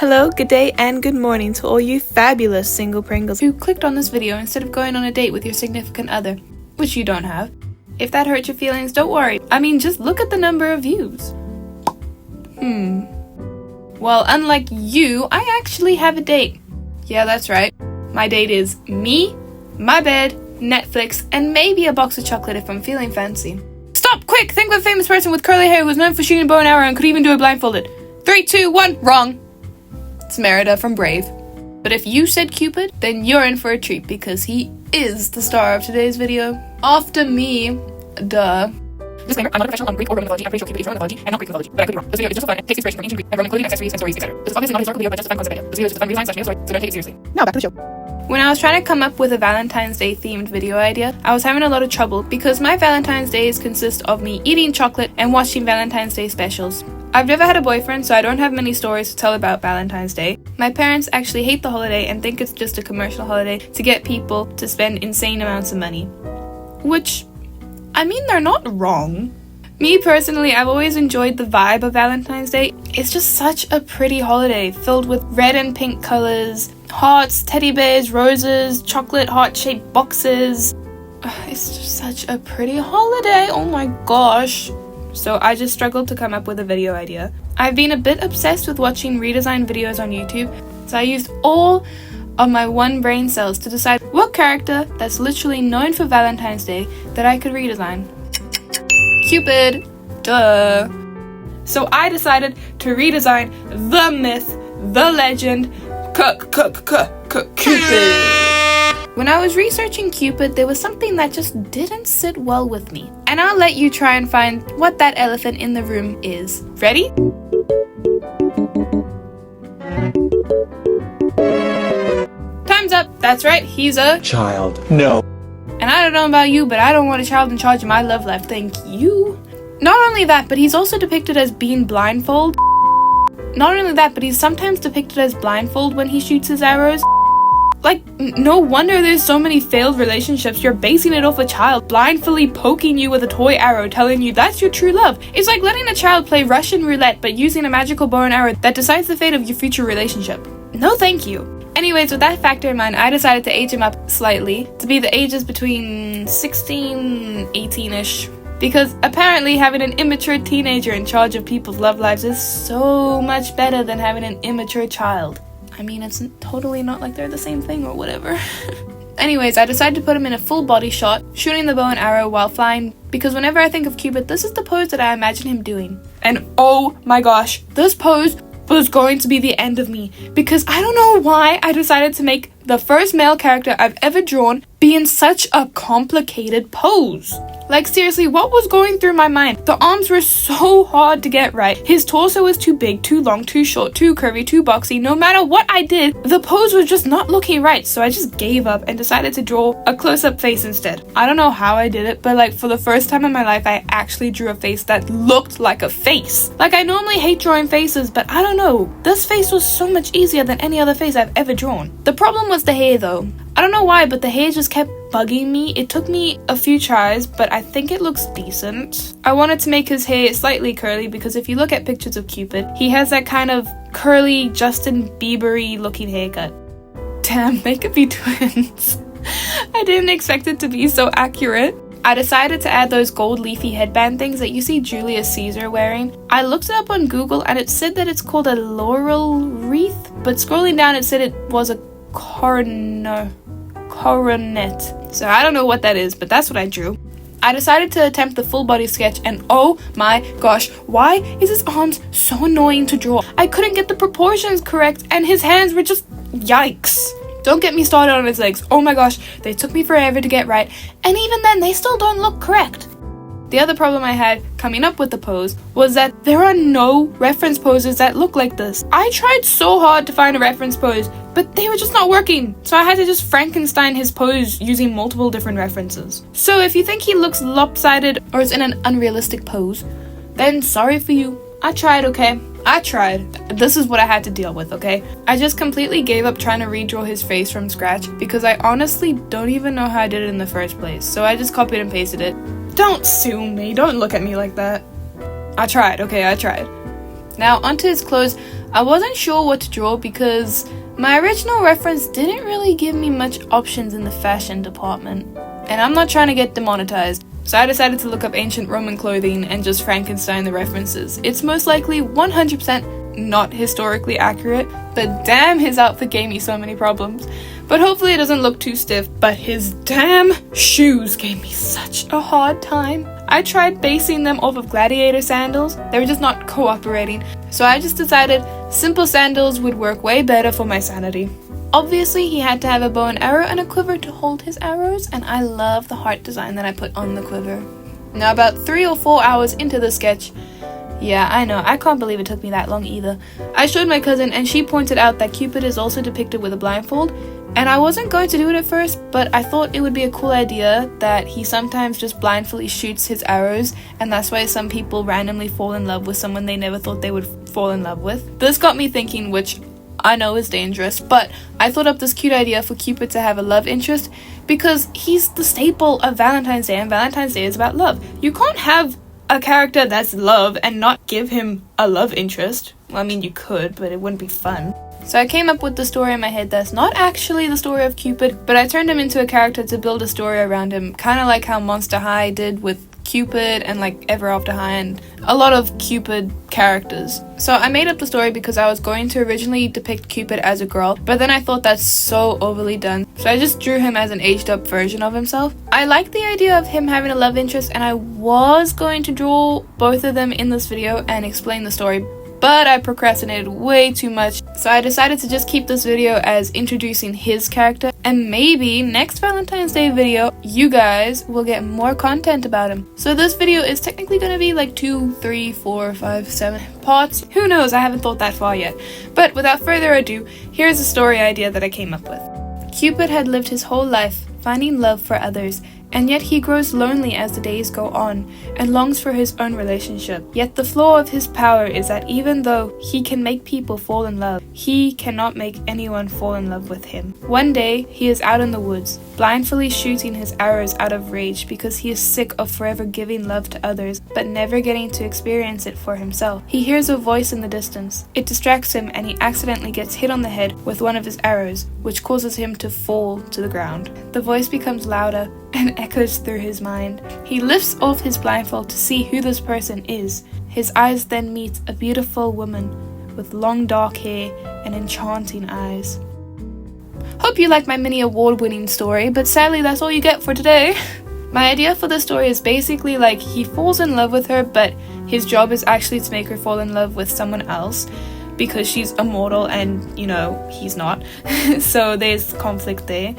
Hello, good day, and good morning to all you fabulous single Pringles who clicked on this video instead of going on a date with your significant other, which you don't have. If that hurt your feelings, don't worry. I mean, just look at the number of views. Well, unlike you, I actually have a date. Yeah, that's right. My date is me, my bed, Netflix, and maybe a box of chocolate if I'm feeling fancy. Stop! Quick! Think of a famous person with curly hair who was known for shooting a bow and arrow and could even do it blindfolded. 3, 2, 1, wrong! It's Merida from Brave. But if you said Cupid, then you're in for a treat because he is the star of today's video. After me, duh. Disclaimer, I'm not a professional on Greek or Roman mythology. I'm pretty sure Cupid is Roman mythology and not Greek mythology, but I could be wrong. This video is just for fun. It takes inspiration from ancient Greek and Roman clothing, accessories, and stories, etc. This is obviously not a historical video, but just a fun concept video. This video is just a fun redesign / news story, so don't take it seriously. Now back to the show. When I was trying to come up with a Valentine's Day themed video idea, I was having a lot of trouble because my Valentine's Days consist of me eating chocolate and watching Valentine's Day specials. I've never had a boyfriend, so I don't have many stories to tell about Valentine's Day. My parents actually hate the holiday and think it's just a commercial holiday to get people to spend insane amounts of money. Which, I mean, they're not wrong. Me personally, I've always enjoyed the vibe of Valentine's Day. It's just such a pretty holiday, filled with red and pink colors, hearts, teddy bears, roses, chocolate heart-shaped boxes. It's just such a pretty holiday, oh my gosh. So I just struggled to come up with a video idea. I've been a bit obsessed with watching redesign videos on YouTube, so I used all of my one brain cells to decide what character that's literally known for Valentine's Day that I could redesign. Cupid! Duh! So I decided to redesign the myth, the legend, Cupid! When I was researching Cupid, there was something that just didn't sit well with me. And I'll let you try and find what that elephant in the room is. Ready? Time's up! That's right, he's a child. No. And I don't know about you, but I don't want a child in charge of my love life, thank you. Not only that, but he's also depicted as being blindfold. Not only that, but he's sometimes depicted as blindfold when he shoots his arrows. Like, no wonder there's so many failed relationships. You're basing it off a child blindly poking you with a toy arrow, telling you that's your true love. It's like letting a child play Russian roulette, but using a magical bow and arrow that decides the fate of your future relationship. No thank you. Anyways, with that factor in mind, I decided to age him up slightly, to be the ages between 16, 18-ish. Because apparently having an immature teenager in charge of people's love lives is so much better than having an immature child. I mean, it's totally not like they're the same thing or whatever. Anyways, I decided to put him in a full body shot, shooting the bow and arrow while flying, because whenever I think of Cupid, this is the pose that I imagine him doing. And oh my gosh, this pose was going to be the end of me, because I don't know why I decided to make the first male character I've ever drawn be in such a complicated pose. Like, seriously, what was going through my mind? The arms were so hard to get right. His torso was too big, too long, too short, too curvy, too boxy. No matter what I did, the pose was just not looking right. So I just gave up and decided to draw a close-up face instead. I don't know how I did it, but like for the first time in my life, I actually drew a face that looked like a face. Like, I normally hate drawing faces, but I don't know. This face was so much easier than any other face I've ever drawn. The problem was the hair though. I don't know why, but the hair just kept bugging me. It took me a few tries, but I think it looks decent. I wanted to make his hair slightly curly because if you look at pictures of Cupid, he has that kind of curly Justin Bieber-y looking haircut. Damn, they could be twins. I didn't expect it to be so accurate. I decided to add those gold leafy headband things that you see Julius Caesar wearing. I looked it up on Google and it said that it's called a laurel wreath, but scrolling down it said it was a coronet. So I don't know what that is, but that's what I drew. I decided to attempt the full body sketch and oh my gosh, why is his arms so annoying to draw? I couldn't get the proportions correct and his hands were just yikes. Don't get me started on his legs. Oh my gosh, they took me forever to get right, and even then they still don't look correct. The other problem I had coming up with the pose was that there are no reference poses that look like this. I tried so hard to find a reference pose, but they were just not working. So I had to just Frankenstein his pose using multiple different references. So if you think he looks lopsided or is in an unrealistic pose, then sorry for you. I tried, okay? I tried. This is what I had to deal with, okay? I just completely gave up trying to redraw his face from scratch because I honestly don't even know how I did it in the first place. So I just copied and pasted it. Don't sue me. Don't look at me like that. I tried, okay? I tried. Now onto his clothes. I wasn't sure what to draw because my original reference didn't really give me much options in the fashion department, and I'm not trying to get demonetized. So I decided to look up ancient Roman clothing and just Frankenstein the references. It's most likely 100% not historically accurate, but damn, his outfit gave me so many problems. But hopefully it doesn't look too stiff. But his damn shoes gave me such a hard time. I tried basing them off of gladiator sandals. They were just not cooperating. So I just decided simple sandals would work way better for my sanity. Obviously, he had to have a bow and arrow and a quiver to hold his arrows, and I love the heart design that I put on the quiver. Now, about 3 or 4 hours into the sketch, yeah, I know, I can't believe it took me that long either, I showed my cousin and she pointed out that Cupid is also depicted with a blindfold, and I wasn't going to do it at first, but I thought it would be a cool idea that he sometimes just blindly shoots his arrows, and that's why some people randomly fall in love with someone they never thought they would fall in love with. This got me thinking, which I know is dangerous, but I thought up this cute idea for Cupid to have a love interest because he's the staple of Valentine's Day, and Valentine's Day is about love. You can't have a character that's love and not give him a love interest. Well, I mean, you could, but it wouldn't be fun. So I came up with the story in my head that's not actually the story of Cupid, but I turned him into a character to build a story around him, kind of like how Monster High did with Cupid and like Ever After High and a lot of Cupid characters. So I made up the story because I was going to originally depict Cupid as a girl, but then I thought that's so overly done, so I just drew him as an aged up version of himself. I like the idea of him having a love interest, and I was going to draw both of them in this video and explain the story, but I procrastinated way too much, so I decided to just keep this video as introducing his character, and maybe next Valentine's Day video you guys will get more content about him. So this video is technically going to be like 2, 3, 4, 5, 7 parts. Who knows, I haven't thought that far yet. But without further ado, here's a story idea that I came up with. Cupid had lived his whole life finding love for others, and yet he grows lonely as the days go on and longs for his own relationship. Yet the flaw of his power is that even though he can make people fall in love, he cannot make anyone fall in love with him. One day, he is out in the woods, blindly shooting his arrows out of rage because he is sick of forever giving love to others but never getting to experience it for himself. He hears a voice in the distance. It distracts him and he accidentally gets hit on the head with one of his arrows, which causes him to fall to the ground. The voice becomes louder and echoes through his mind. He lifts off his blindfold to see who this person is. His eyes then meet a beautiful woman with long dark hair and enchanting eyes. Hope you like my mini award-winning story, but sadly that's all you get for today. My idea for this story is basically like he falls in love with her, but his job is actually to make her fall in love with someone else because she's immortal and, you know, he's not. So there's conflict there.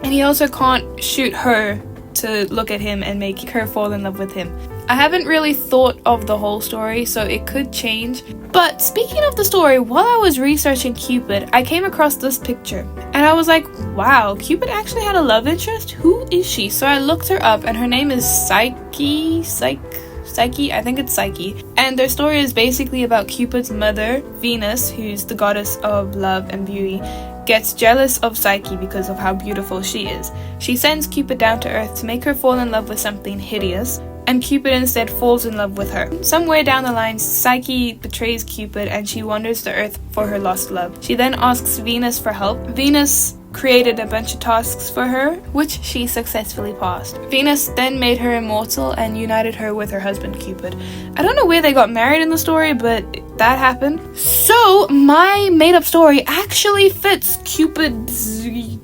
And he also can't shoot her to look at him and make her fall in love with him. I haven't really thought of the whole story, so it could change. But speaking of the story, while I was researching Cupid, I came across this picture. And I was like, wow, Cupid actually had a love interest? Who is she? So I looked her up, and her name is Psyche, I think it's Psyche. And their story is basically about Cupid's mother, Venus, who's the goddess of love and beauty, gets jealous of Psyche because of how beautiful she is. She sends Cupid down to Earth to make her fall in love with something hideous, and Cupid instead falls in love with her. Somewhere down the line, Psyche betrays Cupid and she wanders to Earth for her lost love. She then asks Venus for help. Venus created a bunch of tasks for her, which she successfully passed. Venus then made her immortal and united her with her husband Cupid. I don't know where they got married in the story, but that happened. So my made-up story actually fits Cupidness.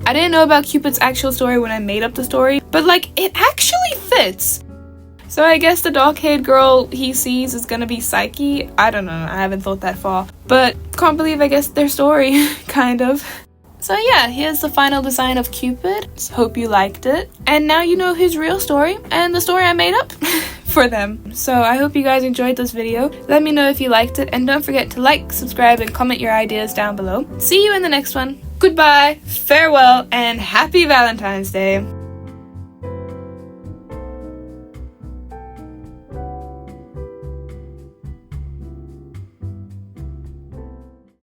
I didn't know about Cupid's actual story when I made up the story, but like, it actually fits. So I guess the dark-haired girl he sees is gonna be Psyche. I don't know, I haven't thought that far. But can't believe I guess their story, kind of. So yeah, here's the final design of Cupid. Hope you liked it. And now you know his real story and the story I made up for them. So I hope you guys enjoyed this video. Let me know if you liked it, and don't forget to like, subscribe, and comment your ideas down below. See you in the next one. Goodbye, farewell, and happy Valentine's Day.